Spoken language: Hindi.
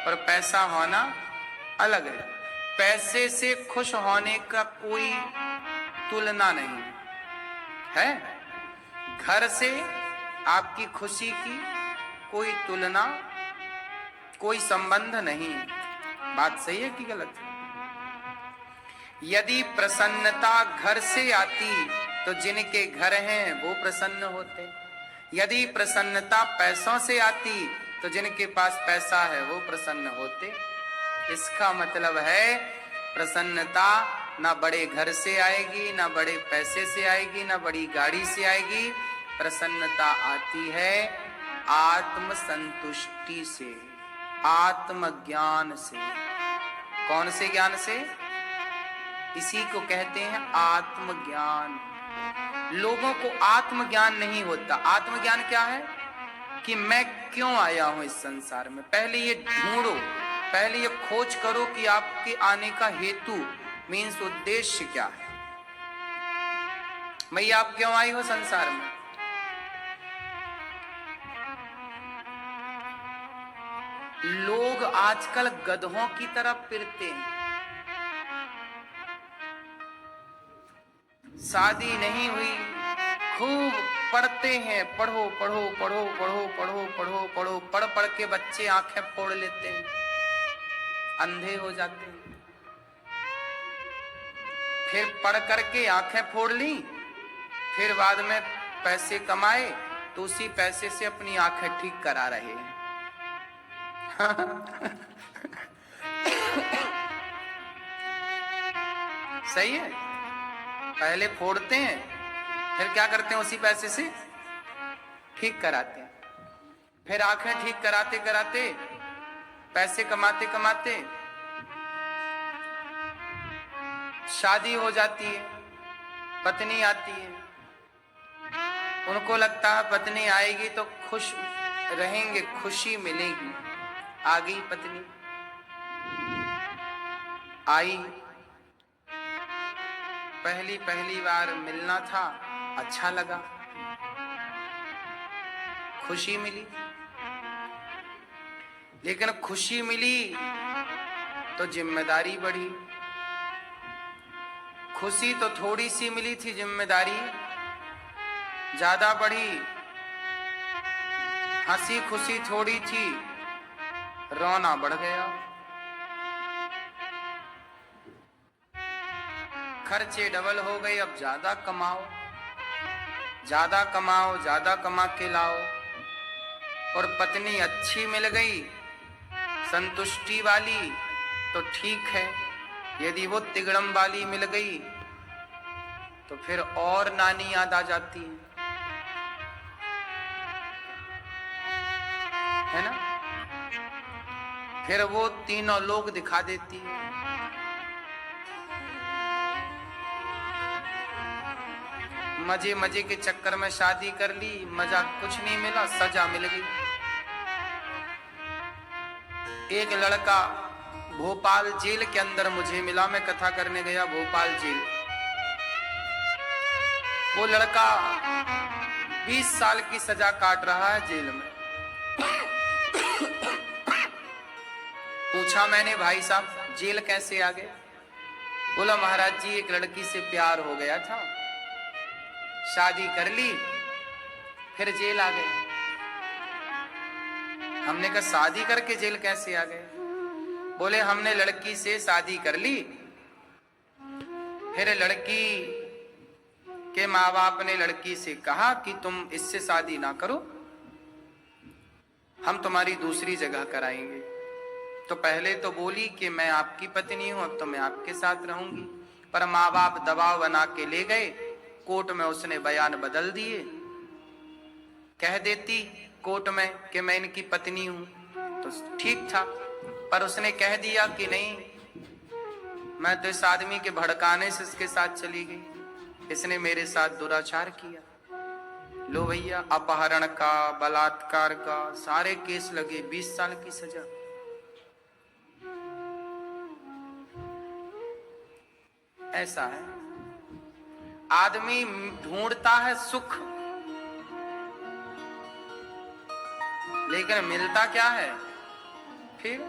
और पैसा होना अलग है। पैसे से खुश होने का कोई तुलना नहीं है, घर से आपकी खुशी की कोई तुलना, कोई संबंध नहीं। बात सही है कि गलत है? यदि प्रसन्नता घर से आती तो जिनके घर हैं वो प्रसन्न होते। यदि प्रसन्नता पैसों से आती तो जिनके पास पैसा है वो प्रसन्न होते। इसका मतलब है प्रसन्नता ना बड़े घर से आएगी, ना बड़े पैसे से आएगी, ना बड़ी गाड़ी से आएगी। प्रसन्नता आती है आत्म संतुष्टि से, आत्मज्ञान से। कौन से ज्ञान से? इसी को कहते हैं आत्मज्ञान। लोगों को आत्मज्ञान नहीं होता। आत्मज्ञान क्या है? कि मैं क्यों आया हूं इस संसार में। पहले ये ढूंढो, पहले ये खोज करो कि आपके आने का हेतु मीन्स उद्देश्य क्या है। मैया आप क्यों आई हो संसार में? लोग आजकल गधों की तरह फिरते हैं। शादी नहीं हुई, खूब पढ़ते हैं, पढ़ो पढ़ो पढ़ो पढ़ो पढ़ो पढ़ो पढ़ो, पढ़ पढ़ के बच्चे आंखें फोड़ लेते हैं, अंधे हो जाते हैं। फिर पढ़ करके आंखें फोड़ ली, फिर बाद में पैसे कमाए तो उसी पैसे से अपनी आंखें ठीक करा रहे हैं। सही है? पहले फोड़ते हैं, फिर क्या करते हैं? उसी पैसे से ठीक कराते हैं। फिर आंखें ठीक कराते कराते, पैसे कमाते कमाते शादी हो जाती है, पत्नी आती है। उनको लगता है पत्नी आएगी तो खुश रहेंगे, खुशी मिलेगी। आ गई पत्नी, आई, पहली बार मिलना था, अच्छा लगा, खुशी मिली। लेकिन खुशी मिली तो जिम्मेदारी बढ़ी। खुशी तो थोड़ी सी मिली थी, जिम्मेदारी ज्यादा बढ़ी। हंसी खुशी थोड़ी थी, रोना बढ़ गया। खर्चे डबल हो गए, अब ज्यादा कमाओ, ज्यादा कमाओ, ज्यादा कमा के लाओ। और पत्नी अच्छी मिल गई, संतुष्टि वाली, तो ठीक है। यदि वो तिगड़म वाली मिल गई तो फिर और नानी याद आ जाती है ना? फिर वो तीनों लोग दिखा देती है। मजे मजे के चक्कर में शादी कर ली, मजा कुछ नहीं मिला, सजा मिल गई। एक लड़का भोपाल जेल के अंदर मुझे मिला, मैं कथा करने गया भोपाल जेल। वो लड़का 20 साल की सजा काट रहा है जेल में। पूछा मैंने, भाई साहब जेल कैसे आ गए? बोला महाराज जी एक लड़की से प्यार हो गया था, शादी कर ली, फिर जेल आ गए। हमने कहा शादी करके जेल कैसे आ गए? बोले हमने लड़की से शादी कर ली, फिर लड़की के माँ बाप ने लड़की से कहा कि तुम इससे शादी ना करो, हम तुम्हारी दूसरी जगह कराएंगे। तो पहले तो बोली कि मैं आपकी पत्नी हूं, अब तो मैं आपके साथ रहूंगी। पर माँ बाप दबाव बना के ले गए, कोर्ट में उसने बयान बदल दिए। कह देती कोर्ट में कि मैं इनकी पत्नी हूं तो ठीक था, पर उसने कह दिया कि नहीं, मैं तो इस आदमी के भड़काने से इसके साथ चली गई, इसने मेरे साथ दुराचार किया। लो भैया, अपहरण का, बलात्कार का सारे केस लगे, 20 साल की सजा। ऐसा है, आदमी ढूंढता है सुख, लेकिन मिलता क्या है? फिर